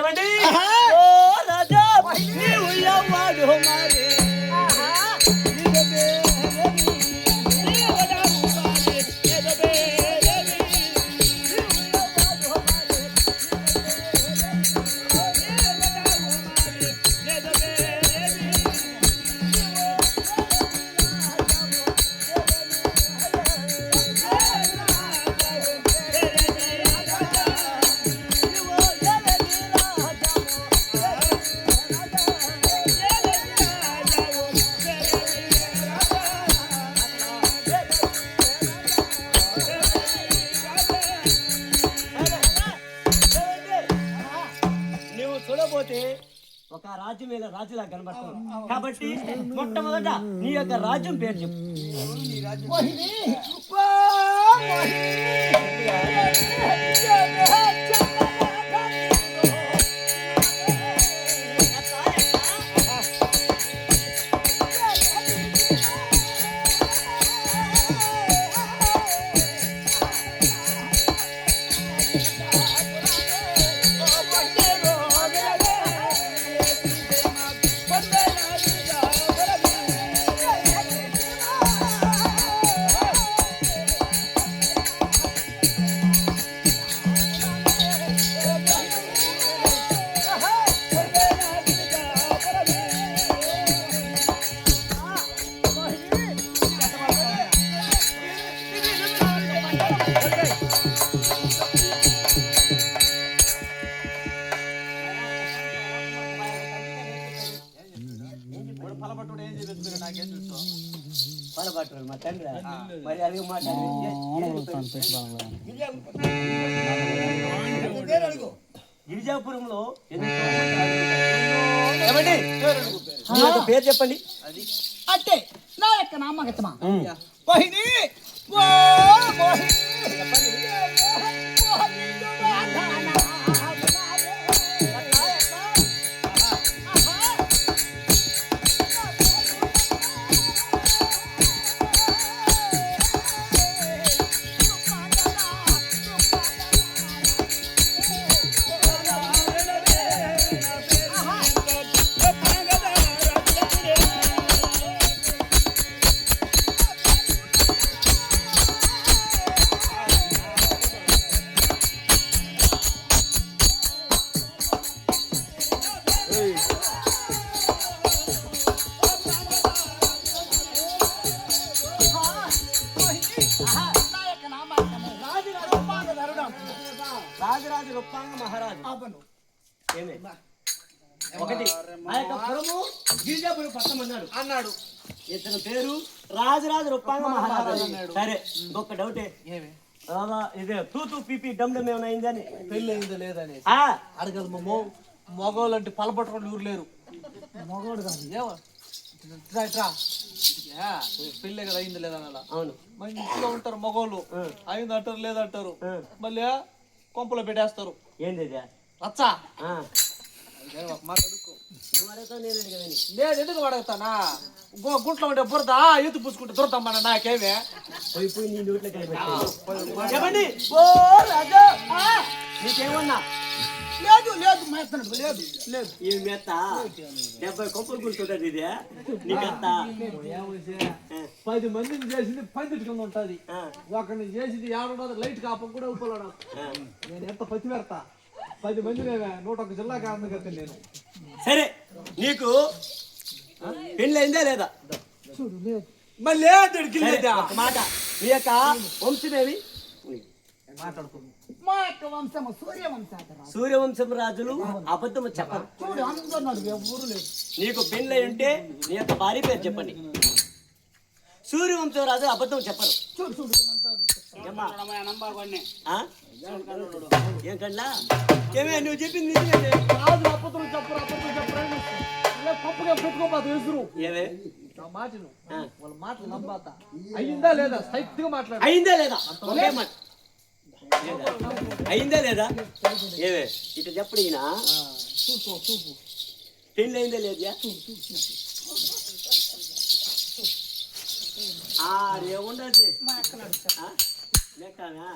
ఏమండి ఓ రాజా నీవు ఎవడు మరి ఒక రాజ్యం మీద రాజులా కనబడుతుంది కాబట్టి మొట్టమొదట నీ యొక్క రాజ్యం పేరు చెప్పు. మా తండ్రి మరి అది మాట గిరిజాపురంలో పేరు చెప్పండి. అంటే నా యొక్క నామగతమా రాజరాజ రొప్పాంగ మహారాజు ఒకటి ఆ యొక్క పురము గిరిజాపురం పట్టం అన్నాడు. ఇతని పేరు రాజరాజ రొప్పాంగ మహారాజు అన్నాడు. సరే ఇంకొక డౌటే ఇదే తూతూ పీపీ డమ్ డమ్ ఏమైనా అయిందని పెళ్ళి అయిందో లేదని అడగదు. మగవాళ్ళు అంటే పలపట్టుకోండి ఊరు లేరు. మగవాడు కాదు పెళ్ళే కదా అయింది లేదా అలా. అవును మంచిగా ఉంటారు మగవాళ్ళు. అయింది అంటారు లేదంటారు. మళ్ళీ కొంపలో పెట్టేస్తారు. ఏంది రచ్చా మాట అడుక్కో. లేదు ఎందుకు అడుగుతానా? గుంట్లో ఉంటే బురద ఎత్తు పూసుకుంటే దొరుకుతామన్నా నాకేమే పోయి నీ నోట్లో చెప్పండి. ఓ రాజా నీకేమన్నా లేదు లేదు మేస్తున్నాడు లేదు లేదు ఈ మెత్త 70 కొంపలు కూర్చుంటది ఇది నీకెంత 10 మందిని చేసింది 10 కింద ఉంటది. ఒకరిని చేసింది 50 లైట్ కాపం కూడా ఉప్పలాడు. నేను ఎంత పచ్చి పెడతా 10 మంది 101 జిల్లా కారణం కదా నేను. సరే నీకు పెళ్ళి అయిందా లేదా? చూడు లేదు మరి లేదు మాట నీ యొక్క వంశమేవి మాట్లాడుకుంది. మా యొక్క వంశము సూర్యవంశం రాజులు అబద్ధము చెప్పరు. చూడు అందరు ఎవరు లేదు. నీకు పెళ్ళి ఉంటే నీ యొక్క భార్య పేరు చెప్పండి. సూర్యవంశం రాజు అబద్ధం చెప్పరు. చూడు చూడు ఏంటంటే ఏమే నువ్వు చెప్పింది రాజు అబద్ధం చెప్పరు పప్పుగా పెట్టుకోబాదు ఎసురు ఏమే మాటను వాళ్ళ మాటలు నమ్మాత. అయిందా లేదా సైట్గా మాట్లాడు. అయిందా లేదా అయిందా లేదా ఏవే ఇటు చెప్పడు ఈయన పెళ్ళి అయిందా లేదా? ఏముండదు లెక్కనా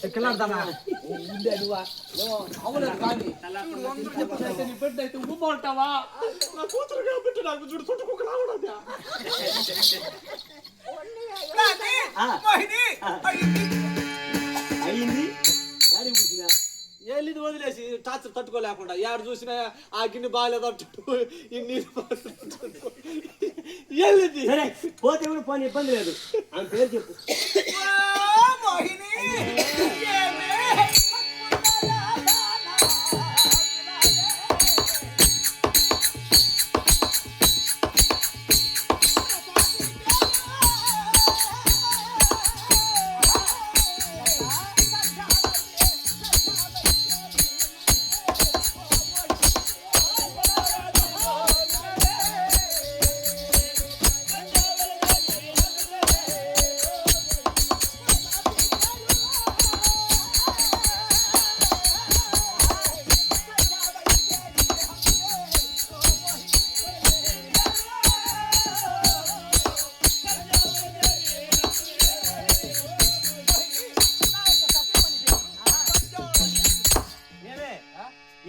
కిలాడతానా ఉండే నువ్వా అవలేదు కానీ నీ బిడ్డ అయితే ఉమ్మ ఉంటావా నా కూతురు కాబట్టి నాకు చూడు చుట్టుకుక్క రావడా అయింది గాడి పుట్టినా ఏలిది వదిలేసి టార్చర్ తట్టుకోలేకుండా యాడు చూసినా ఆ గిన్నె బాగాలేదు ఇన్ని ఏలిది సరే పోతే కూడా పోనీ ఇబ్బంది లేదు ఆమె పేరు చెప్పు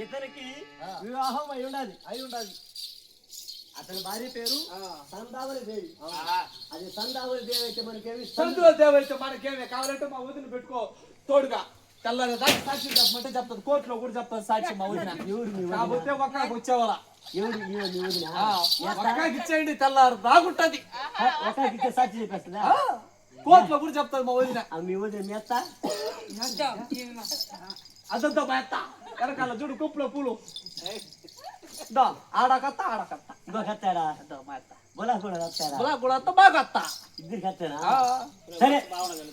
ఇతనికి వివాహం అయి ఉండాలి అతని భార్య పేరు సందావళి దేవి అది సందావళి దేవి అయితే మనకేమి సంతుల దేవి అయితే మనకేమే కావాలంటే మా వదిన పెట్టుకో తోడుగా తెల్లారి దాకా సాక్షి చెప్పమంటే చెప్తాను కోర్టులో కూడా చెప్తాను సాక్షి మా వదిన కాకపోతే ఒక్కడికి వచ్చేవాళ్ళ ఒక్కడికి ఇచ్చేయండి తెల్లారు దాగుంటది ఒకరికి ఇచ్చే సాక్షి చెప్పేస్తుందా కోర్టులో కూడా చెప్తాను మా వదిన మీ వదిన మేత అదంతా మా ఎత్త వెనకాల చూడు కుప్పులో పూలు ఆడకత్త ఇంకో కత్తాడా మా ఎత్త బొలా కూడా కత్తాడా బులా కూడా అత్త బాగా అత్త ఇద్దరు కత్తానా సరే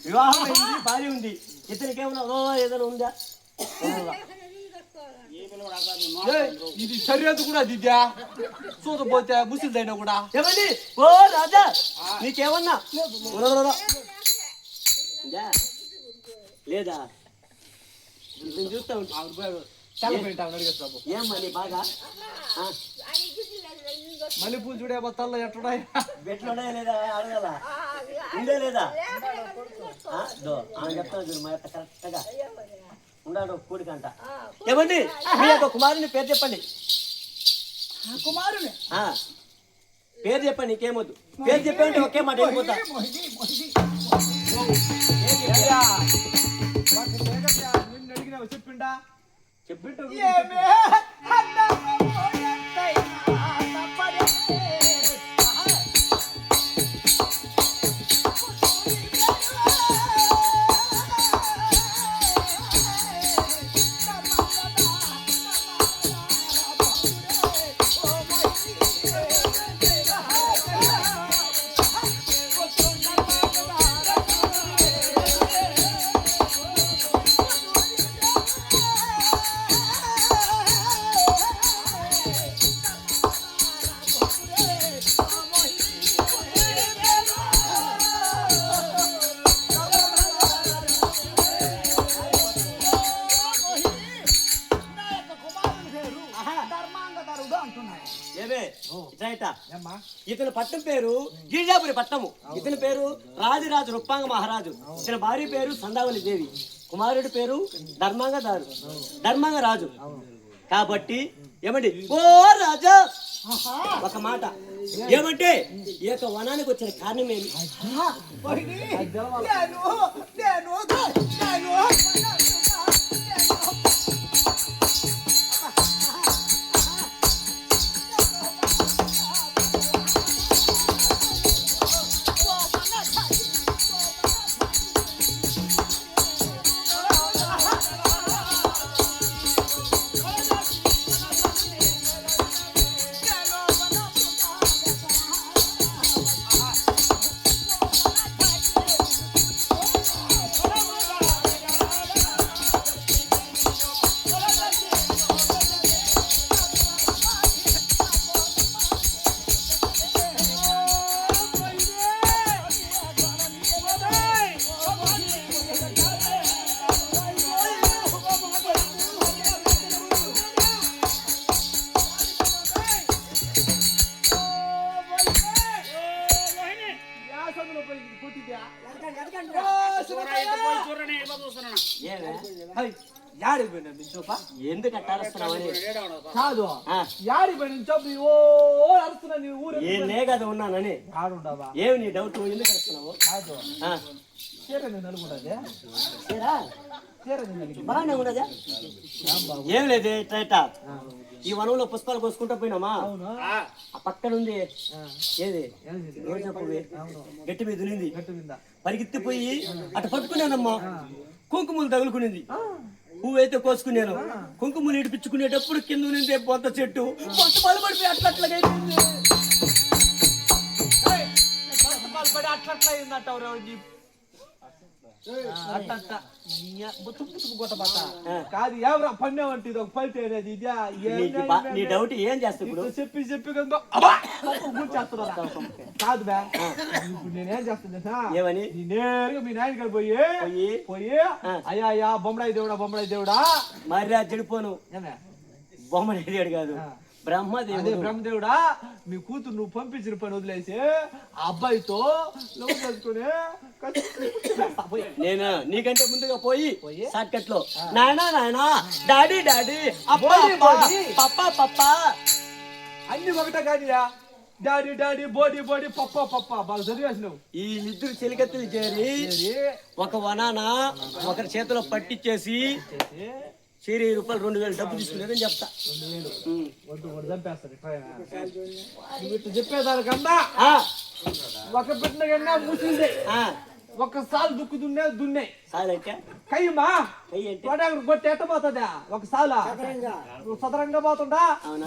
వివాహం అయింది భార్య ఉంది ఇతనికి ఏమన్నా ఏదైనా ఉందా ఇది సరిహద్దు కూడా దిద్దా చూడపోతే ముసిలిదైనా కూడా ఏమండి ఓ రాజా నీకేమన్నా లేదా నేను చూస్తా ఉంటాను ఏమ్మా నీ బాగా మల్లెపూలు చూడే బత్తాల్లో ఎట్టుడా బెట్లు ఉన్నాయా లేదా అడగల ఉండే లేదా ఆమె చెప్తాను చూడు మా యొక్క కరెక్ట్గా ఉన్నాడు కూడికంట ఏమండి మీ యొక్క కుమారుని పేరు చెప్పండి కుమారుని పేరు చెప్పండి నీకేమొద్దు పేరు చెప్పండి ఒకే మాట వెళ్ళిపోతా నిన్ను అడిగినా చెప్పిండా చెప్పిండు ఇతని పట్టం పేరు గిరిజాపురి పట్టము ఇతని పేరు రాజరాజు రుప్పాంగ మహారాజు ఇతని భార్య పేరు సందావళి దేవి కుమారుడి పేరు ధర్మంగ రాజు కాబట్టి ఏమండి ఓ రాజా ఒక మాట ఏమంటే ఈ యొక్క వనానికి వచ్చిన కారణం ఏమి యాడికి పోయినా మించోపా ఎందుకు అట్టారుస్తున్నావని కాదు ఆ. యాడికి పోయిన చెప్పు ఓ అరుస్తున్నా నీ ఊరు ఏనే కదా ఉన్నానని ఆడుంటావా ఏమి నీ డౌట్ ఎందుకు అరుస్తున్నావు కాదు ఆ. చీర నేను నలుగుండదే ఏరా? చీర నేను నలుగుండా బాగానే ఉన్నదా ఏం లేదు ఇట్ట ఈ వనంలో పుష్పాలు కోసుకుంటా పోయినామా అవును ఆ పక్కన ఉంది ఏది ఏంది? ఏం చెప్పవి గట్టి మీద ఉనింది గట్టు మీద పరిగెత్తిపోయి అటు పట్టుకున్నానమ్మా కుంకుమలు తగులుకునింది పువ్వైతే కోసుకున్నాను కుంకుమలు ఇడిపించుకునేటప్పుడు కింద ఉన్నింది బొంత చెట్టు బొంత పాలు పడిపోయి అట్లా పడి అట్లా అయిందంటావు కాదు ఎవరా పన్నెవంటి ఇది ఒక పల్టి అనేది ఇదే నీ డౌట్ ఏం చేస్తా ఇప్పుడు చెప్పి చేస్తున్నా కాదు బా ఇప్పుడు నేనేం చేస్తున్నా ఏమని నీ నేరుగా మీ నాయన గారు పోయి అయ్యా అయ్యా బొమ్మడాయి దేవుడా మరి చెడిపోను బొమ్మ అడిగాడు కాదు అదే బ్రహ్మదేవుడా మీ కూతురు నువ్వు పంపించిన పని వదిలేసి ఆ అబ్బాయితో లవ్ చేసుకుని నేను నీకంటే ముందుగా పోయి షార్ట్ కట్ లో నాయనా డాడీ పప్పా అన్ని ఒకటే కానియా డాడీ బోడీ పప్ప బాగా చదివేసినావు ఈ ఇద్దరు చెలికత్తులు చేరి ఒక వనాన ఒకరి చేతిలో పట్టించేసి ₹1000 2,000 డబ్బు తీసుకునేదని చెప్తా చెప్పేదానికన్నా ఒక పెట్టిన కన్నా ముసిందే ఒకసారి దున్నాయి సాలంటే కయ్యమ్మా కొట్టి ఎట్ట పోతుందా ఒకసారి సదరంగా పోతుందా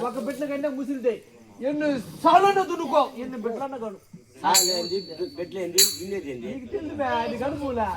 ఒక బిడ్డ కన్నా ముసిలిదే ఎన్ని సార్లు దున్నుకో ఎన్ని బిడ్డలన్నా కాదు గడ్లేంది గిన్నెది నీకు తెలుసు అది కడుపులా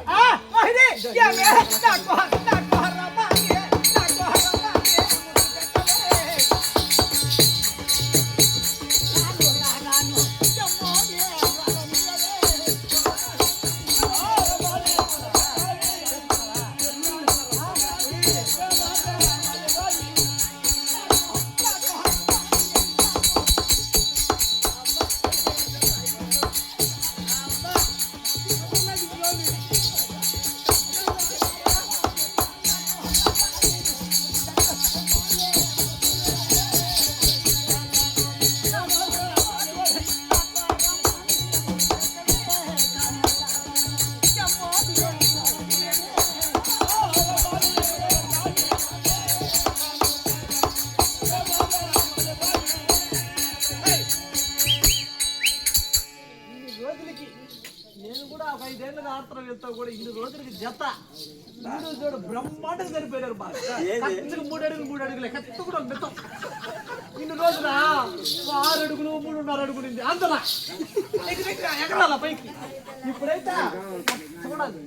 నేను కూడా 5 ఏళ్ళ ఆత్రం వెళ్తా కూడా 2 రోజులకి జత చూడు బ్రహ్మాండంగా సరిపోయారు బాగా 3 అడుగులు కత్త కూడా మెత్తం 2 రోజుల 6 అడుగులు 3.5 అడుగులు అంతనా ఎకరాల పైకి ఇప్పుడైతే చూడాలి